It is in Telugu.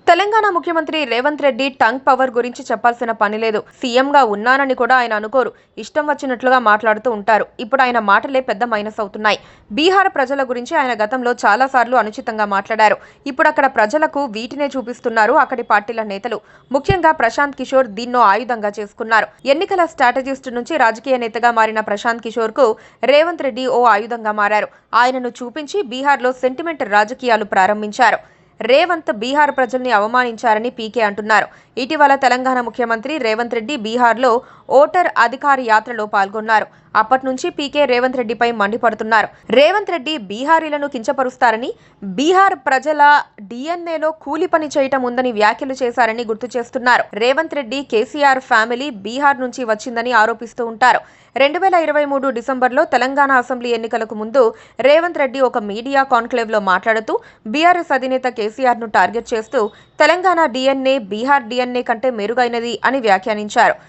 తెలంగాణ ముఖ్యమంత్రి రేవంత్ రెడ్డి టంగ్ పవర్ గురించి చెప్పాల్సిన పని లేదు. సీఎంగా ఉన్నానని కూడా ఆయన అనుకోరు. ఇష్టం వచ్చినట్లుగా మాట్లాడుతూ ఉంటారు. ఇప్పుడు ఆయన మాటలే పెద్ద మైనస్ అవుతున్నాయి. బీహార్ ప్రజల గురించి ఆయన గతంలో చాలాసార్లు అనుచితంగా మాట్లాడారు. ఇప్పుడు అక్కడ ప్రజలకు వీటినే చూపిస్తున్నారు అక్కడి పార్టీల నేతలు. ముఖ్యంగా ప్రశాంత్ కిషోర్ దీన్నో ఆయుధంగా చేసుకున్నారు. ఎన్నికల స్ట్రాటజిస్ట్ నుంచి రాజకీయ నేతగా మారిన ప్రశాంత్ కిషోర్ కు రేవంత్ రెడ్డి ఓ ఆయుధంగా మారారు. ఆయనను చూపించి బీహార్లో సెంటిమెంట్ రాజకీయాలు ప్రారంభించారు. రేవంత్ బీహార్ ప్రజల్ని అవమానించారని పీకే అంటున్నారు. ఇటీవల తెలంగాణ ముఖ్యమంత్రి రేవంత్ రెడ్డి బీహార్లో ఓటర్ అధికార యాత్రలో పాల్గొన్నారు. అప్పటి నుంచి పీకే రేవంత్ రెడ్డిపై మండిపడుతున్నారు. రేవంత్ రెడ్డి బీహారీలను కించపరుస్తారని, బీహార్ ప్రజల డిఎన్ఏలో కూలి పని చేయటం ఉందని వ్యాఖ్యలు చేశారని గుర్తు చేస్తున్నారు. రేవంత్ రెడ్డి కేసీఆర్ ఫ్యామిలీ బీహార్ నుంచి వచ్చిందని ఆరోపిస్తూ ఉంటారు. 2023 డిసెంబర్లో తెలంగాణ అసెంబ్లీ ఎన్నికలకు ముందు రేవంత్ రెడ్డి ఒక మీడియా కాన్క్లేవ్లో మాట్లాడుతూ బీఆర్ఎస్ అధినేత కేసీఆర్ను టార్గెట్ చేస్తూ తెలంగాణ డిఎన్ఏ బీహార్ డిఎన్ఏ కంటే మెరుగైనది అని వ్యాఖ్యానించారు.